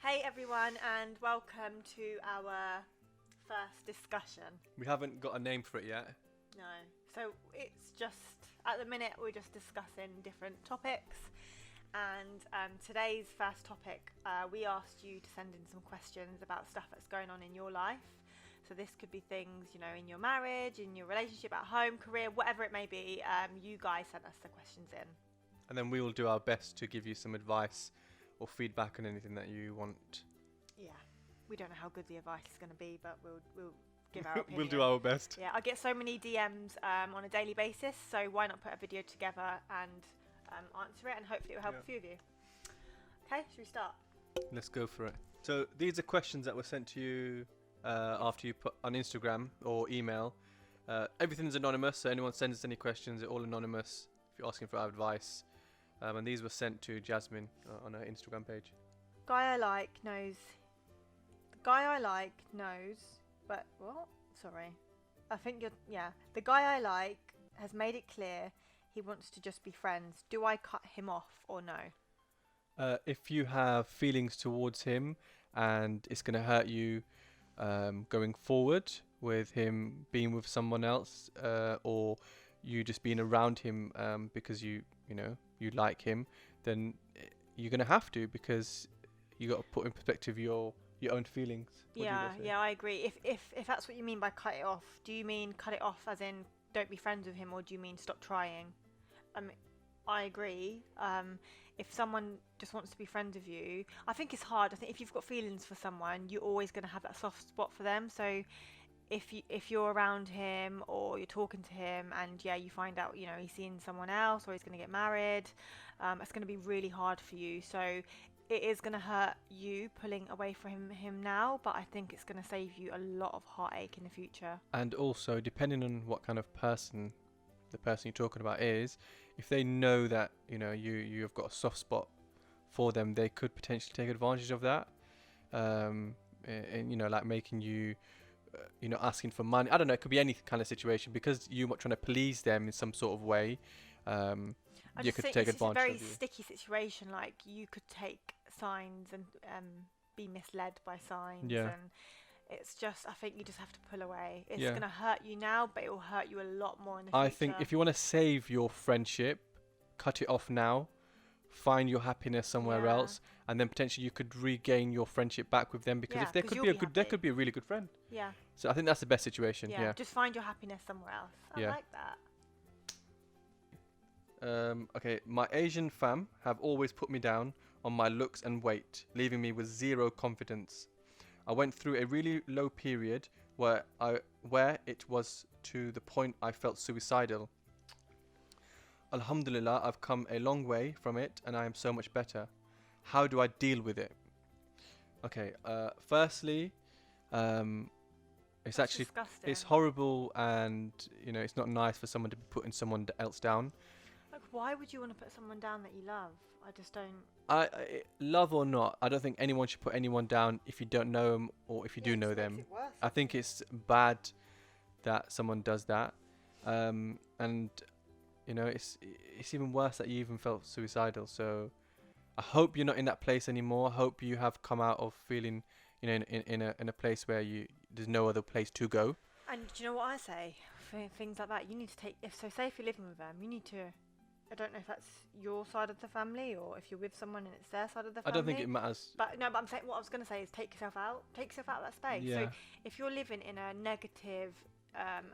Hey everyone, and welcome to our first discussion. We haven't got a name for it yet. No, so it's just, at the minute, we're just discussing different topics. And today's first topic, we asked you to send in some questions about stuff that's going on in your life. So this could be things, in your marriage, in your relationship, at home, career, whatever it may be. You guys sent us the questions in. And then we will do our best to give you some advice or feedback on anything that you want. Yeah, we don't know how good the advice is going to be, but we'll give our opinion. We'll do our best. Yeah, I get so many DMs on a daily basis, so why not put a video together and answer it, and hopefully it will help a few of you. Okay, should we start? Let's go for it. So these are questions that were sent to you after you put on Instagram or email. Everything's anonymous, so anyone sends us any questions, they're all anonymous if you're asking for our advice. And these were sent to Jasmine on her Instagram page. The guy I like knows, but what? Sorry. I think the guy I like has made it clear he wants to just be friends. Do I cut him off or no? If you have feelings towards him and it's going to hurt you going forward with him being with someone else, or you just being around him because you like him, then you're going to have to, because you got to put in perspective your own feelings. Yeah, I agree. If that's what you mean by cut it off, do you mean cut it off as in don't be friends with him, or do you mean stop trying? I agree. If someone just wants to be friends with you, I think it's hard. I think if you've got feelings for someone, you're always going to have that soft spot for them. So if you're around him or you're talking to him and you find out he's seeing someone else or he's going to get married, it's going to be really hard for you. So it is going to hurt you pulling away from him now, but I think it's going to save you a lot of heartache in the future. And also, depending on what kind of person the person you're talking about is, if they know that you've got a soft spot for them, they could potentially take advantage of that, and like making you asking for money. I don't know, it could be any kind of situation, because you're trying to please them in some sort of way. You could take advantage of you. It's a very sticky situation. Like, you could take signs and be misled by signs, and it's just, I think you just have to pull away. It's going to hurt you now, but it will hurt you a lot more in the future. I think if you want to save your friendship, cut it off now, find your happiness somewhere else, and then potentially you could regain your friendship back with them, because if they could be a really good friend. Yeah. So I think that's the best situation. Yeah. Just find your happiness somewhere else. I like that. Okay, my Asian fam have always put me down on my looks and weight, leaving me with zero confidence. I went through a really low period where it was to the point I felt suicidal. Alhamdulillah, I've come a long way from it and I am so much better. How do I deal with it? Okay, firstly, it's actually disgusting. It's horrible, and it's not nice for someone to be putting someone else down. Like, why would you want to put someone down that you love? I just don't. I love or not, I don't think anyone should put anyone down if you don't know them, or if you do know them. I think it's bad that someone does that, and it's even worse that you even felt suicidal. So I hope you're not in that place anymore. I hope you have come out of feeling in a place where there's no other place to go. And do you know what I say for things like that? You need to take, say if you're living with them, you need to, I don't know if that's your side of the family or if you're with someone and it's their side of the family. I don't think it matters. But I'm saying, what I was going to say is take yourself out of that space. Yeah. So if you're living in a negative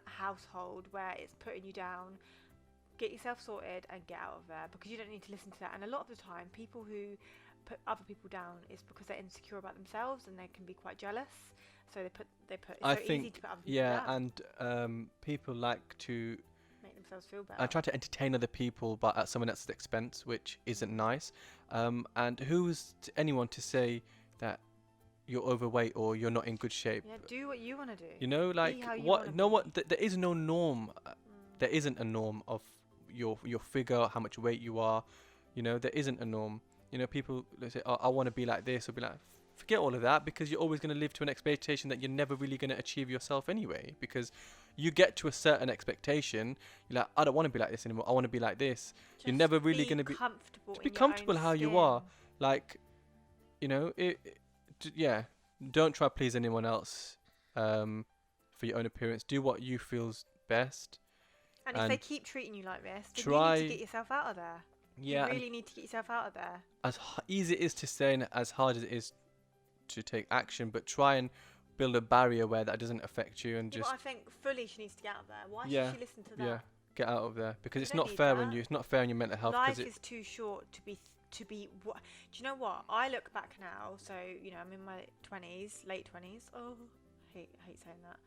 household where it's putting you down, get yourself sorted and get out of there, because you don't need to listen to that. And a lot of the time, people who put other people down is because they're insecure about themselves and they can be quite jealous. So they put. It's easy to put other people down. And people like to make themselves feel better. I try to entertain other people, but at someone else's expense, which isn't nice. And who's anyone to say that you're overweight or you're not in good shape? Yeah, do what you want to do. There is no norm. There isn't a norm of your figure, how much weight you are. There isn't a norm. People say, I want to be like this, or be like, forget all of that, because you're always going to live to an expectation that you're never really going to achieve yourself anyway, because you get to a certain expectation, you're like, I don't want to be like this anymore, I want to be like this. You're never really going to be comfortable. Just be comfortable how you are. Like, yeah, don't try to please anyone else for your own appearance. Do what you feel's best, And if they and keep treating you like this, then you need to try. get yourself out of there. You Yeah, and really need to get yourself out of there. as easy it is to say and as hard as it is to take action, but try and build a barrier where that doesn't affect you, and Yeah, just but I think fully she needs to get out of there. Why yeah, should she listen to that? yeah, get out of there, because You it's don't not need fair on that. you. It's not fair on your mental health. Life Because is too short to be what? Do you know what? I look back now, so I'm in my 20s, late 20s. Oh, hate saying that.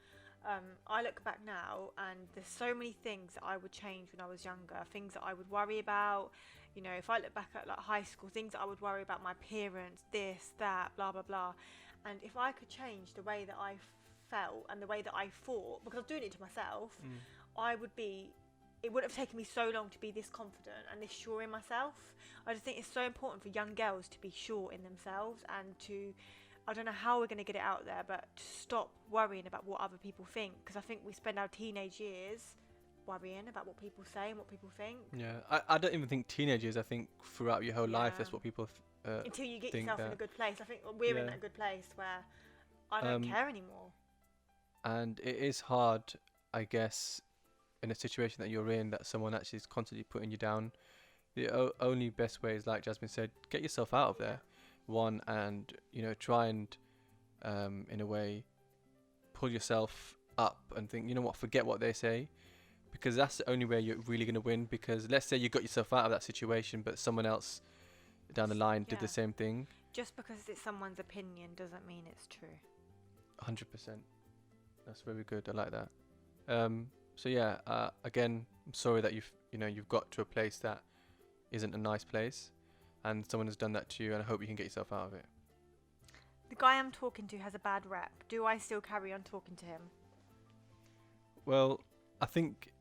I look back now, and there's so many things that I would change when I was younger. Things that I would worry about. If I look back at like high school, things that I would worry about my parents, this, that, blah blah blah. And if I could change the way that I felt and the way that I thought, because I was doing it to myself, I would be. It wouldn't have taken me so long to be this confident and this sure in myself. I just think it's so important for young girls to be sure in themselves and to, I don't know how we're going to get it out there, but to stop worrying about what other people think. Because I think we spend our teenage years worrying about what people say and what people think. yeah, I don't even think teenagers. I think throughout your whole life, that's Yeah. what people Until you get think yourself in that. a good place. I think we're in Yeah. a good place where I don't care anymore. And it is hard, I guess, in a situation that you're in, that someone actually is constantly putting you down. The only best way is, like Jasmine said, get yourself out of there. One, and try and in a way pull yourself up and think, you know what, forget what they say, because that's the only way you're really going to win. Because let's say you got yourself out of that situation, but someone else down the line did the same thing. Just because it's someone's opinion doesn't mean it's true. 100%. That's very good. I like that. So yeah, again, I'm sorry that you've got to a place that isn't a nice place, and someone has done that to you, and I hope you can get yourself out of it. The guy I'm talking to has a bad rep. Do I still carry on talking to him? Well, I think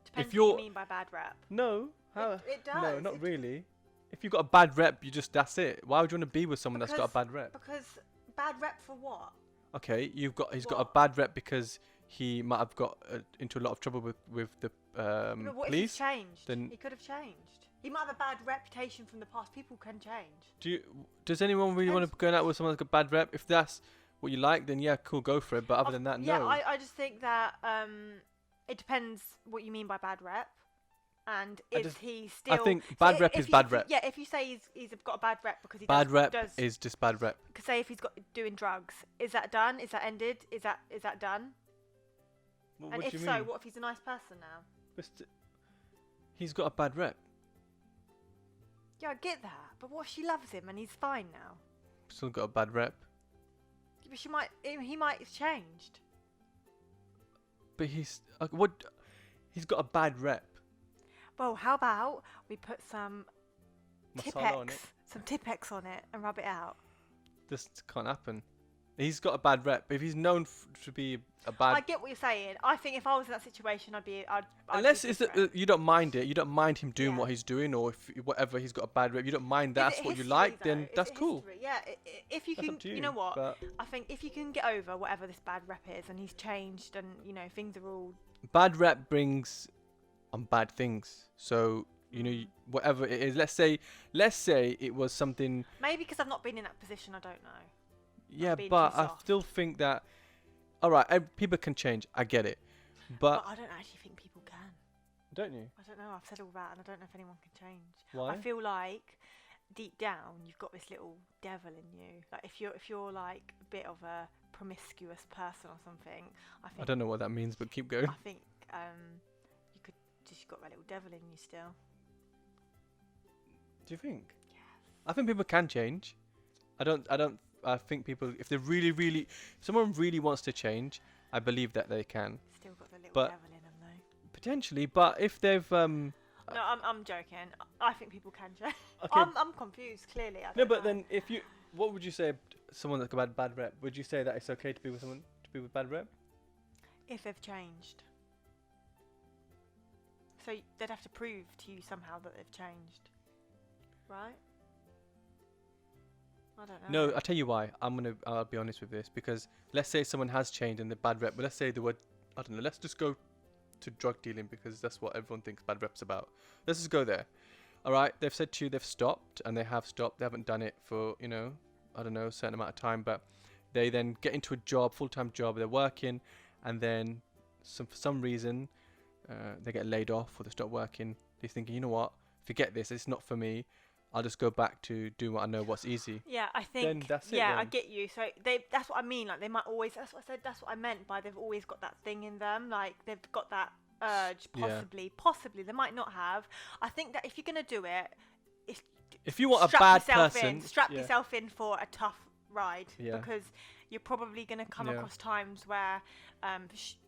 Depends if you're what you mean by bad rep. no, how It does. no, not really. If you've got a bad rep, that's it. Why would you want to be with someone that's got a Because- bad rep? Because bad rep for what? Okay, he's got a What? bad rep because he might have got into a lot of trouble with the But what if he's police. changed? then- He could have changed. He might have a bad reputation from the past. People can change. Does anyone really want to go out with someone that's got a bad rep? If that's what you like, then yeah, cool, go for it. But other than that, Yeah, no. I just think that it depends what you mean by bad rep. And is he still... I think bad rep is bad rep. Yeah, if you say he's got a bad rep because he Bad rep does... is just bad rep. Say if he's got doing drugs, is that done? Is that ended? Is that done? And What if do you so, mean? what if he's a nice person now? He's got a bad rep. Yeah, I get that. But what if she loves him and he's fine now? Still got a bad rep. But he might have changed. But he's got a bad rep. Well, how about we put some Masala on it. Tipex on it and rub it out? This can't happen. He's got a bad rep. If he's known to be a bad, I get what you're saying. I think if I was in that situation, I'd be unless be it's different. you don't mind it, you don't mind him doing Yeah. what he's doing, or if whatever he's got a bad rep, you don't mind Is that's it what you history, like, though? then Is that's it cool. history? Yeah, if you That's can, up to you. know what? But I think if you can get over whatever this bad rep is, and he's changed, and things are all bad rep brings on bad things. So whatever it is, let's say it was something. maybe because I've not been in that position, I don't know. Yeah, being but too I soft. still think that. All right, people can change. I get it, but But I don't actually think people can. don't you? I don't know. I've said all that, and I don't know if anyone can change. Why? I feel like deep down you've got this little devil in you. Like if you're like a bit of a promiscuous person or something, I don't know what that means, but keep going. I think you could just got that little devil in you still. Do you think? Yes. I think people can change. I think people, if they really, someone really wants to change, I believe that they can. Still got the little But- devil in them though. Potentially, but if they've No, I'm joking. I think people can change. okay. I'm confused. Clearly, I No, don't but know. then what would you say? Someone that's got bad rep. Would you say that it's okay to be with someone to be with bad rep? If they've changed, so they'd have to prove to you somehow that they've changed, right? I don't know. No, I tell you why. I'll be honest with this, because let's say someone has changed and they're bad rep, but let's say they were, I don't know, let's just go to drug dealing because that's what everyone thinks bad rep's about. Let's just go there. All right, they've said to you they've stopped, and they have stopped. They haven't done it for I don't know, a certain amount of time, but they then get into a job, full-time job, they're working, and then for some reason they get laid off or they stop working. They're thinking, you know what, forget this, it's not for me. I'll just go back to doing what I know, what's easy. Yeah, I think. Then that's it. Yeah, I Then. get you. So that's what I mean. Like they might always. That's what I said. That's what I meant by they've always got that thing in them. Like they've got that urge. Possibly. They might not have. I think that if you're gonna do it, if you want a bad person, strap yourself in for a tough ride. Yeah. Because you're probably gonna come across times where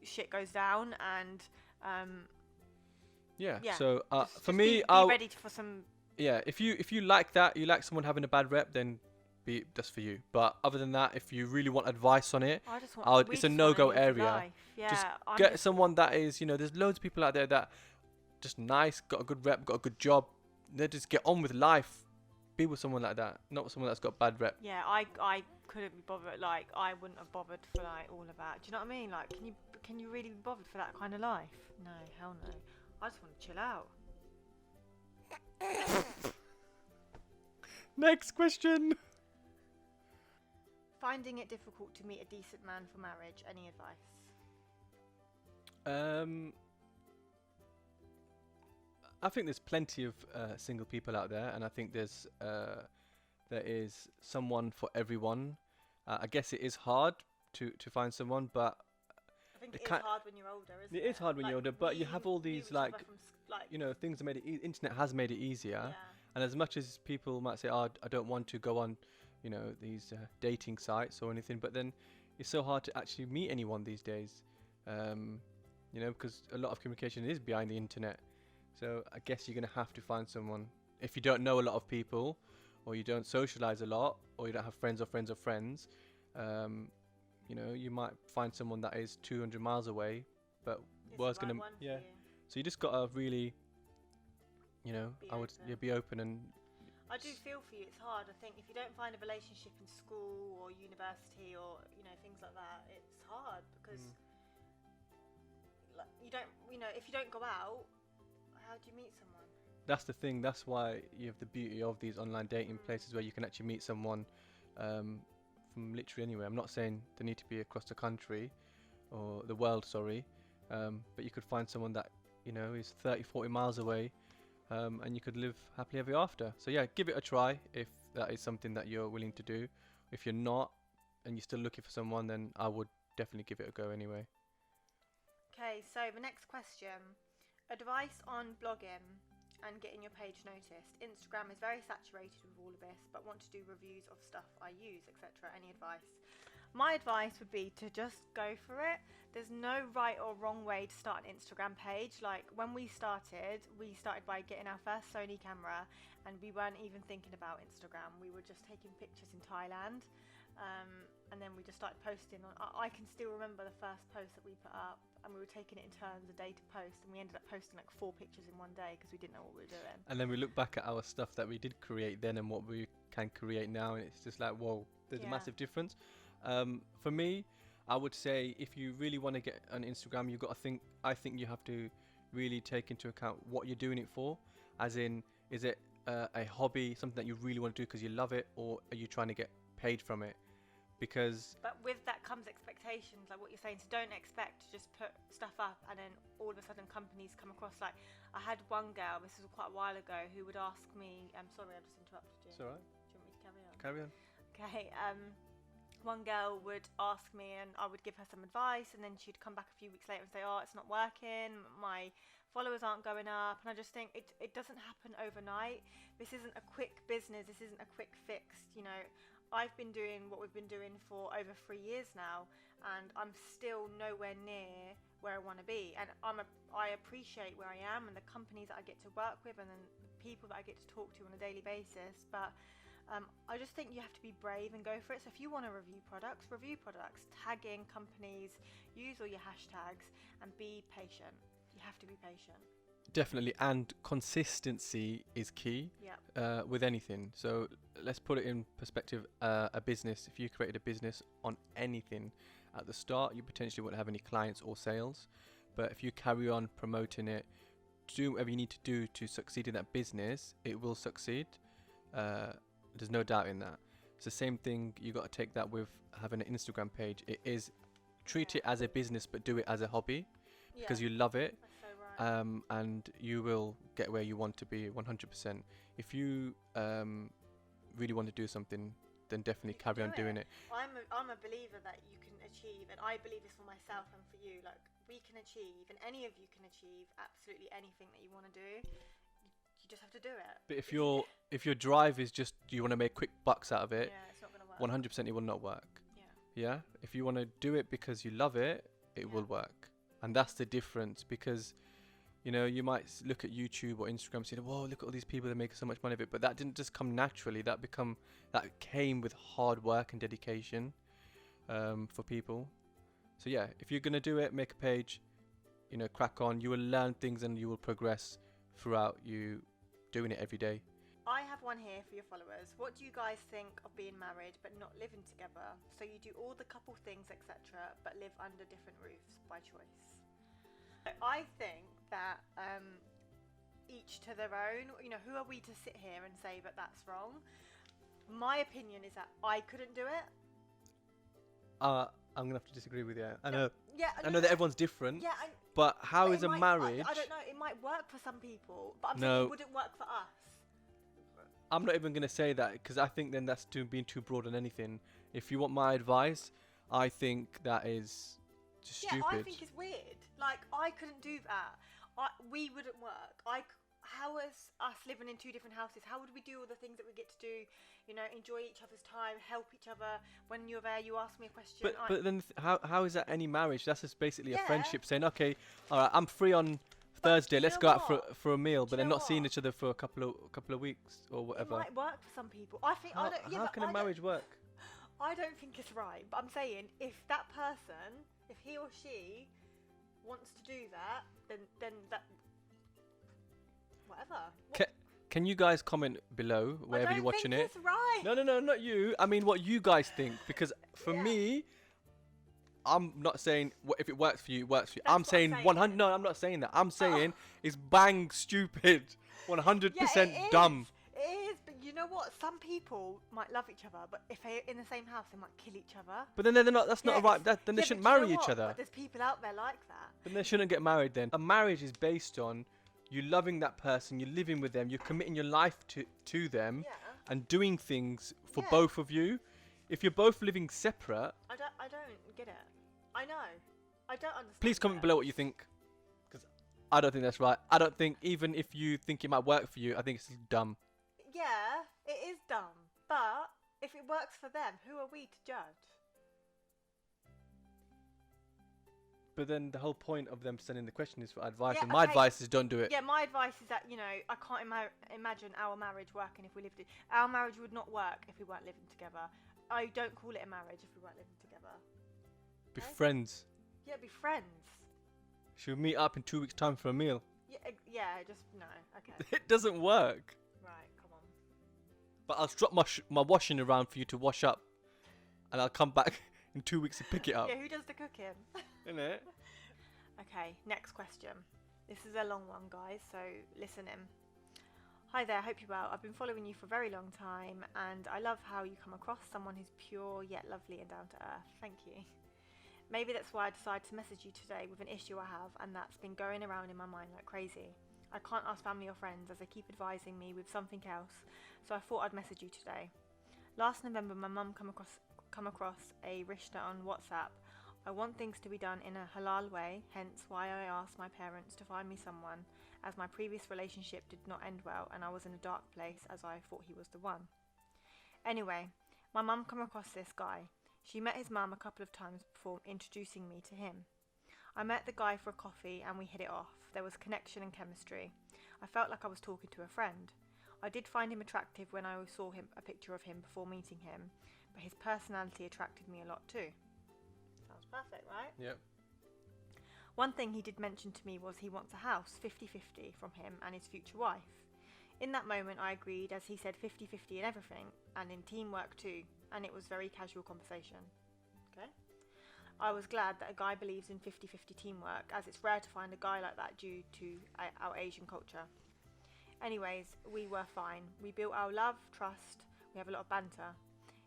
shit goes down and So for me, be ready for some. Yeah, if you like that, you like someone having a bad rep, then that's for you. But other than that, if you really want advice on it, it's a no-go area. Yeah, just get someone that is, there's loads of people out there that just nice, got a good rep, got a good job. They just get on with life. Be with someone like that, not with someone that's got bad rep. Yeah, I couldn't be bothered. Like I wouldn't have bothered for like all of that. Do you know what I mean? Like, can you really be bothered for that kind of life? No, hell no. I just want to chill out. Next question. Finding it difficult to meet a decent man for marriage. Any advice? I think there's plenty of single people out there, and I think there is someone for everyone. I guess it is hard to find someone, but I think it is hard when you're older, isn't it? It is hard when you're older, but you have all these things that made it. Internet has made it easier. Yeah. And as much as people might say, "Oh, I don't want to go on, these dating sites or anything," but then it's so hard to actually meet anyone these days, because a lot of communication is behind the internet. So I guess you're gonna have to find someone. If you don't know a lot of people, or you don't socialize a lot, or you don't have friends of friends of friends, you might find someone that is 200 miles away, but was gonna So you just gotta really. Be open and. I do feel for you. It's hard. I think if you don't find a relationship in school or university or things like that, it's hard because you don't. If you don't go out, how do you meet someone? That's the thing. That's why you have the beauty of these online dating places where you can actually meet someone from literally anywhere. I'm not saying they need to be across the country or the world. Sorry, but you could find someone that is 30, 40 miles away. And you could live happily ever after. So yeah, give it a try if that is something that you're willing to do. If you're not and you're still looking for someone, then I would definitely give it a go anyway. Okay, so the next question. Advice on blogging and getting your page noticed. Instagram is very saturated with all of this, but want to do reviews of stuff I use, etc. Any advice? My advice would be to just go for it. There's no right or wrong way to start an Instagram page. Like when we started by getting our first Sony camera and we weren't even thinking about Instagram. We were just taking pictures in Thailand and then we just started posting. I can still remember the first post that we put up and we were taking it in turns a day to post and we ended up posting like 4 pictures in one day because we didn't know what we were doing. And then we look back at our stuff that we did create then and what we can create now and it's just like, whoa, there's a massive difference. For me, I would say if you really want to get on Instagram, I think you have to really take into account what you're doing it for. As in, is it a hobby, something that you really want to do because you love it, or are you trying to get paid from it? But with that comes expectations, like what you're saying. So don't expect to just put stuff up and then all of a sudden companies come across. Like I had one girl, this was quite a while ago, who would ask me, I'm sorry, I just interrupted you. It's alright. Do you want me to carry on? Carry on. Okay, one girl would ask me and I would give her some advice and then she'd come back a few weeks later and say, oh, it's not working, my followers aren't going up. And I just think it doesn't happen overnight. This isn't a quick business, this isn't a quick fix. I've been doing what we've been doing for over 3 years now and I'm still nowhere near where I want to be, and I appreciate where I am and the companies that I get to work with and then the people that I get to talk to on a daily basis, but I just think you have to be brave and go for it. So if you want to review products, tag in companies, use all your hashtags and be patient. You have to be patient. Definitely, and consistency is key with anything. So let's put it in perspective. A business, if you created a business on anything, at the start you potentially won't have any clients or sales, but if you carry on promoting it, do whatever you need to do to succeed in that business, it will succeed. There's no doubt in that. It's the same thing. You got to take that with having an Instagram page. It is treat it as a business, but do it as a hobby because you love it. That's so right. And you will get where you want to be 100%. If you really want to do something, then definitely You can carry on do doing it. I'm a believer that you can achieve, and I believe this for myself and for you. Like, we can achieve, and any of you can achieve absolutely anything that you want to do. You just have to do it. But if your drive is just you want to make quick bucks out of it, Yeah, it's not gonna work. 100% it will not work. Yeah. Yeah. If you want to do it because you love it, it will work, and that's the difference. Because you might look at YouTube or Instagram, and say, "Whoa, look at all these people that make so much money of it." But that didn't just come naturally. That came with hard work and dedication for people. So yeah, if you're gonna do it, make a page. Crack on. You will learn things and you will progress throughout you doing it every day. I have one here for your followers. What do you guys think of being married but not living together? So you do all the couple things, etc., but live under different roofs by choice. I think that each to their own. Who are we to sit here and say that that's wrong? My opinion is that I couldn't do it. I'm gonna have to disagree with you. I know. Yeah, I know that everyone's different. Yeah, but how but is it a might- marriage? I don't know. It might work for some people, but I'm No. saying it wouldn't work for us. I'm not even gonna say that because I think then that's being too broad on anything. If you want my advice, I think that is just Yeah, stupid. I think it's weird. Like, I couldn't do that. We wouldn't work. How is us living in two different houses? How would we do all the things that we get to do? Enjoy each other's time, help each other. When you're there, you ask me a question. But then how is that any marriage? That's just basically a Yeah. friendship saying, okay, all right, I'm free on Thursday. you Let's know go out what? for a meal. Do But you then know not seeing what? each other for a couple of weeks or It whatever. might work for some people. I think How, I don't. Yeah, how but can a I marriage work? I don't think it's right. But I'm saying if that person, if he or she wants to do that, then that whatever. Can you guys comment below wherever you're watching I don't it? think it's right. No, not you. I mean, what you guys think. Because for Yeah. me, I'm not saying if it works for you, it works for you. That's I'm what I'm saying saying. 100. No, I'm not saying that. I'm saying it's bang stupid. 100% Yeah, it dumb. It is, but you know what? Some people might love each other, but if they're in the same house, they might kill each other. But then they're not. That's not Yeah, right. Then they yeah, shouldn't but do you marry know each what? other. But there's people out there like that. Then they shouldn't get married. Then a marriage is based on you loving that person, you're living with them, you're committing your life to them, Yeah. and doing things for Yeah. both of you. If you're both living separate, I don't get it. I know. I don't understand. please comment it. below what you think, because I don't think that's right. I don't think, even if you think it might work for you, I think it's dumb. Yeah, it is dumb. But if it works for them, who are we to judge? But then the whole point of them sending the question is for advice, Yeah, and my okay. advice is don't do it. Yeah, my advice is that, I can't imagine our marriage working if we lived our marriage would not work if we weren't living together. I don't call it a marriage if we weren't living together. Be Okay. friends. Yeah, be friends. Should we meet up in 2 weeks' time for a meal? Yeah, just no. Okay. It doesn't work. Right, come on. But I'll drop my washing around for you to wash up, and I'll come back in 2 weeks to pick it up. Yeah, who does the cooking? Innit? Okay, next question. This is a long one, guys, so listen in. Hi there, hope you're well. I've been following you for a very long time, and I love how you come across someone who's pure yet lovely and down to earth. Thank you. Maybe that's why I decided to message you today with an issue I have, and that's been going around in my mind like crazy. I can't ask family or friends as they keep advising me with something else, so I thought I'd message you today. Last November, my mum come across a rishta on WhatsApp. I want things to be done in a halal way, hence why I asked my parents to find me someone, as my previous relationship did not end well and I was in a dark place as I thought he was the one. Anyway, my mum come across this guy. She met his mum a couple of times before introducing me to him. I met the guy for a coffee and we hit it off. There was connection and chemistry. I felt like I was talking to a friend. I did find him attractive when I saw a picture of him before meeting him, but his personality attracted me a lot too. Sounds perfect, right? Yep. One thing he did mention to me was he wants a house 50-50 from him and his future wife. In that moment I agreed, as he said 50-50 in everything and in teamwork too, and it was very casual conversation. Okay. I was glad that a guy believes in 50-50 teamwork, as it's rare to find a guy like that due to our Asian culture. Anyways, we were fine. We built our love, trust, we have a lot of banter.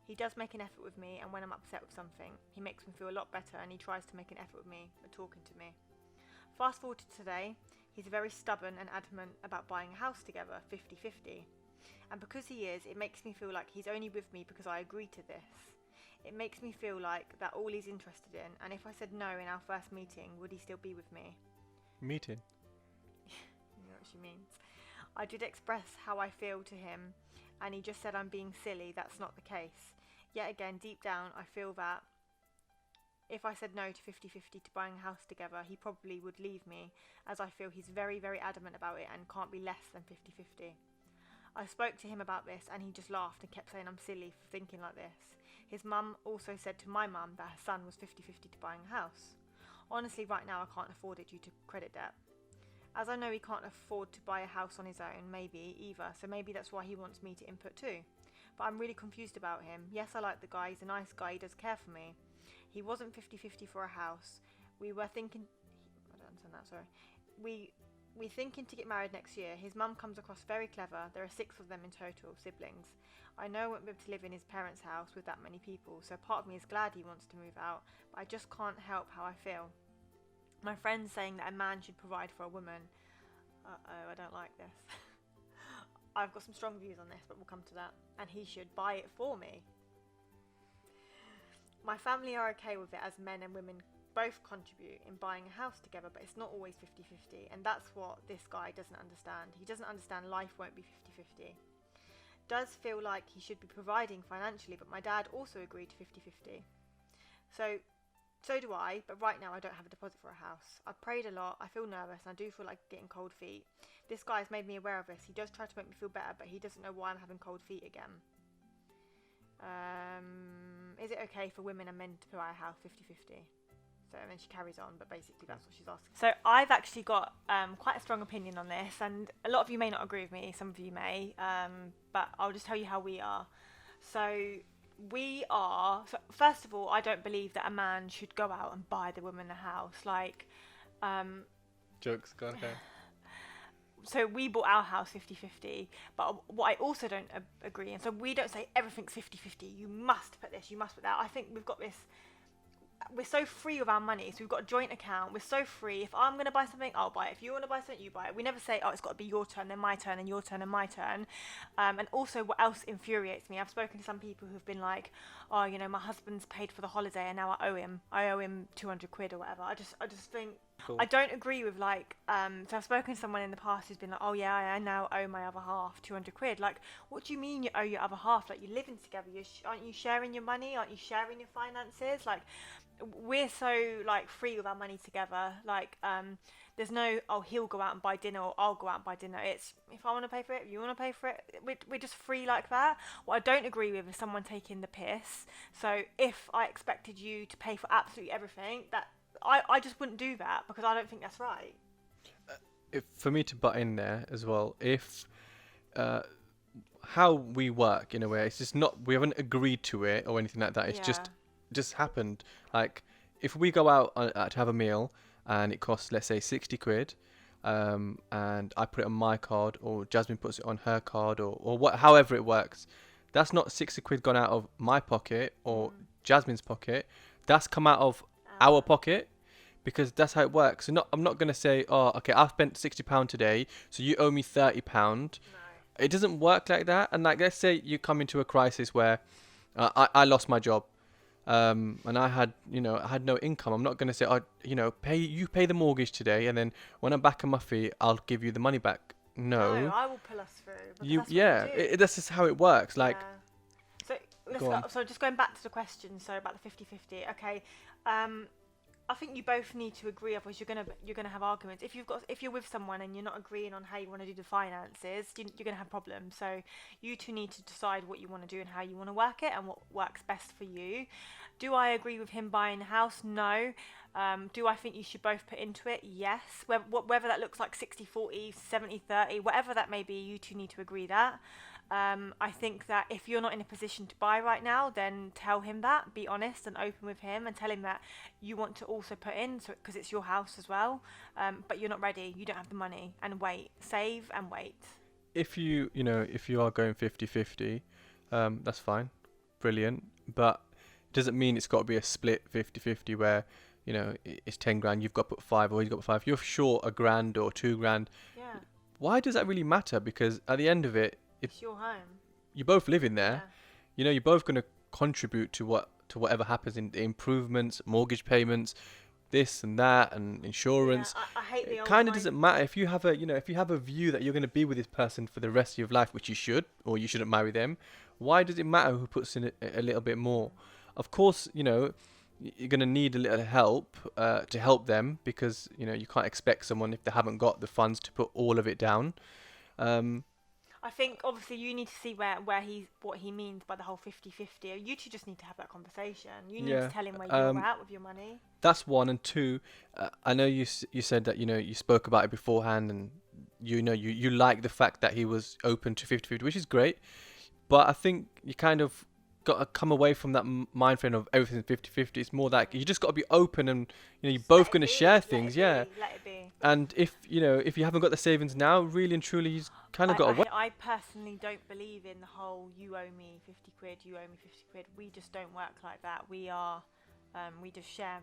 He does make an effort with me, and when I'm upset with something, he makes me feel a lot better, and he tries to make an effort with me and talking to me. Fast forward to today, he's very stubborn and adamant about buying a house together, 50-50. And because he is, it makes me feel like he's only with me because I agree to this. It makes me feel like that all he's interested in, and if I said no in our first meeting, would he still be with me? Meeting. You know what she means. I did express how I feel to him, and he just said I'm being silly. That's not the case. Yet again, deep down, I feel that if I said no to 50-50 to buying a house together, he probably would leave me, as I feel he's very, very adamant about it and can't be less than 50-50. I spoke to him about this, and he just laughed and kept saying I'm silly for thinking like this. His mum also said to my mum that her son was 50-50 to buying a house. Honestly, right now I can't afford it due to credit debt. As I know he can't afford to buy a house on his own, maybe either, so maybe that's why he wants me to input too. But I'm really confused about him. Yes, I like the guy, he's a nice guy, he does care for me. He wasn't 50-50 for a house. We were thinking... I don't understand that, sorry. We're thinking to get married next year. His mum comes across very clever. There are 6 of them in total, siblings. I know I won't be able to live in his parents' house with that many people, so part of me is glad he wants to move out, but I just can't help how I feel. My friend's saying that a man should provide for a woman. Uh-oh, I don't like this. I've got some strong views on this, but we'll come to that. And he should buy it for me. My family are okay with it as men and women both contribute in buying a house together, but it's not always 50-50, and that's what this guy doesn't understand. He doesn't understand life won't be 50-50. Does feel like he should be providing financially, but my dad also agreed to 50-50. So do I, but right now I don't have a deposit for a house. I've prayed a lot, I feel nervous, and I do feel like getting cold feet. This guy has made me aware of this. He does try to make me feel better, but he doesn't know why I'm having cold feet again. Is it okay for women and men to buy a house 50-50? So, and then she carries on, but basically that's what she's asking. So I've actually got quite a strong opinion on this, and a lot of you may not agree with me, some of you may, but I'll just tell you how we are. So first of all, I don't believe that a man should go out and buy the woman a house. Jokes, go ahead. So we bought our house 50-50, but what I also don't agree, and so we don't say everything's 50-50, you must put this, you must put that. I think we've got this, we're so free with our money, so we've got a joint account, we're so free. If I'm going to buy something, I'll buy it. If you want to buy something, you buy it. We never say, oh, it's got to be your turn, then my turn, and your turn, and my turn. And also, what else infuriates me, I've spoken to some people who've been like, oh, you know, my husband's paid for the holiday and now I owe him 200 quid or whatever. I just think, cool. I don't agree with like, so I've spoken to someone in the past who's been like, oh yeah, I now owe my other half 200 quid. Like, what do you mean you owe your other half? Like, you're living together, aren't you sharing your money? Aren't you sharing your finances? Like, we're so like free with our money together. Like, there's no, oh, he'll go out and buy dinner or I'll go out and buy dinner. It's, if I want to pay for it, if you want to pay for it, we're just free like that. What I don't agree with is someone taking the piss. So if I expected you to pay for absolutely everything, that I just wouldn't do that, because I don't think that's right. For me to butt in there as well, if how we work in a way, it's just not, we haven't agreed to it or anything like that. It's just happened. Like, if we go out to have a meal and it costs, let's say, 60 quid, and I put it on my card, or Jasmine puts it on her card, or what, however it works, that's not 60 quid gone out of my pocket or Jasmine's pocket. That's come out of our pocket, because that's how it works. So I'm not going to say, oh, okay, I've spent £60 today, so you owe me £30. No. It doesn't work like that. And like, let's say you come into a crisis where I lost my job. And I had no income. I'm not going to say, you pay the mortgage today, and then when I'm back on my feet, I'll give you the money back. No, I will pull us through. That's just how it works. Like, so just going back to the question, so about the 50-50. Okay, I think you both need to agree, otherwise you're gonna have arguments. If you're with someone and you're not agreeing on how you want to do the finances, you're gonna have problems. So you two need to decide what you want to do and how you want to work it and what works best for you. Do I agree with him buying a house? No. Do I think you should both put into it? Yes. Whether that looks like 60-40, 70-30, whatever that may be, you two need to agree that. I think that if you're not in a position to buy right now, then tell him that. Be honest and open with him, and tell him that you want to also put in, so because it's your house as well. But you're not ready. You don't have the money, and wait. Save and wait. If you are going 50-50, that's fine. brilliant, but it doesn't mean it's got to be a split 50-50 where, you know, it's 10 grand, you've got to put 5 or he's got to put 5. You're short a grand or 2 grand. Yeah. Why does that really matter? Because at the end of it, if It's your home. you both live in there, Yeah. you know, you're both going to contribute to whatever happens in the improvements, mortgage payments, this and that, and insurance. Yeah, I hate the It old kind of mind- doesn't matter if you have a, you know, if you have a view that you're going to be with this person for the rest of your life, which you should, or you shouldn't marry them. Why does it matter who puts in a little bit more? Of course, you know, you're going to need a little help to help them, because, you know, you can't expect someone, if they haven't got the funds, to put all of it down. I think obviously you need to see what he means by the whole 50-50. You two just need to have that conversation. You need Yeah, to tell him where you're at with your money. That's one. And two, I know you said that, you know, you spoke about it beforehand, and you know you like the fact that he was open to 50-50, which is great. But I think you kind of got to come away from that mind frame of everything's 50-50. It's more that you just got to be open, and, you know, you're both going to share things. Yeah. Let it be. And if you haven't got the savings now, really and truly, you've kind of got to wait. I personally don't believe in the whole you owe me 50 quid, you owe me 50 quid. We just don't work like that. We we just share.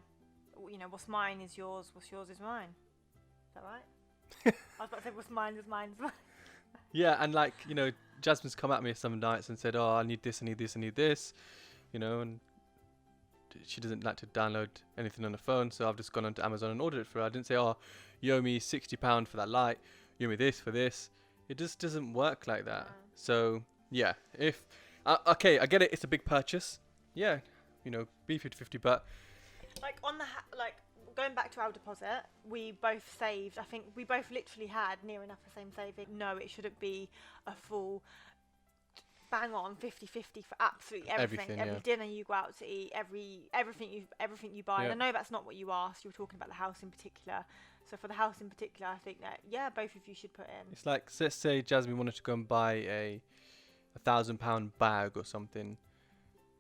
You know, what's mine is yours, what's yours is mine. Is that right? I was about to say what's mine is mine is mine. Yeah, and like, you know, Jasmine's come at me some nights and said, "Oh, I need this, I need this, I need this," you know, and she doesn't like to download anything on the phone, so I've just gone onto Amazon and ordered it for her. I didn't say, "Oh, you owe me £60 for that light, you owe me this for this." It just doesn't work like that. So yeah, if okay, I get it, it's a big purchase. Yeah, you know, be 50-50, but Like on the going back to our deposit, we both saved. I think we both literally had near enough the same saving. No, it shouldn't be a full bang on 50-50 for absolutely everything. Every yeah. dinner you go out to eat, everything you buy. Yeah. And I know that's not what you asked. You were talking about the house in particular. So for the house in particular, I think that both of you should put in. it's like, let's say Jasmine wanted to go and buy a £1,000 bag or something.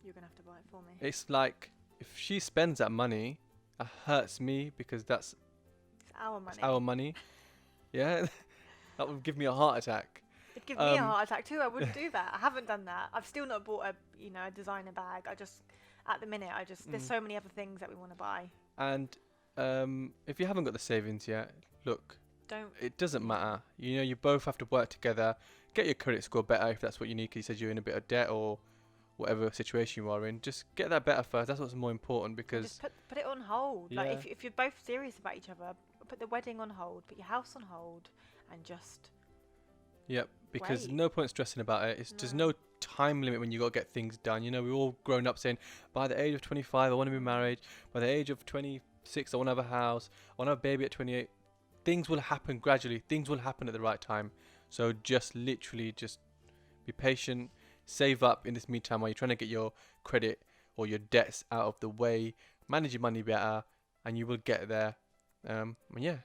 You're gonna have to buy it for me. It's like, if she spends that money, it hurts me, because It's our money. it's our money. Yeah, that would give me a heart attack. It'd give me a heart attack too. I wouldn't do that. I haven't done that. I've still not bought a designer bag. At the minute, there's so many other things that we want to buy. And if you haven't got the savings yet, look, it doesn't matter. You know, you both have to work together, get your credit score better if that's what you need, because you said you're in a bit of debt or whatever situation you are in. Just get that better first. That's what's more important, because Just put it on hold. Yeah. Like if you're both serious about each other, put the wedding on hold, put your house on hold, and just yep, because wait. no point stressing about it. There's no time limit when you got to get things done. You know, we're all grown up saying, by the age of 25, I want to be married. By the age of 26, I want to have a house. I want to have a baby at 28. Things will happen gradually. Things will happen at the right time. So just literally just be patient. Save up in this meantime while you're trying to get your credit or your debts out of the way. Manage your money better, and you will get there. And yeah,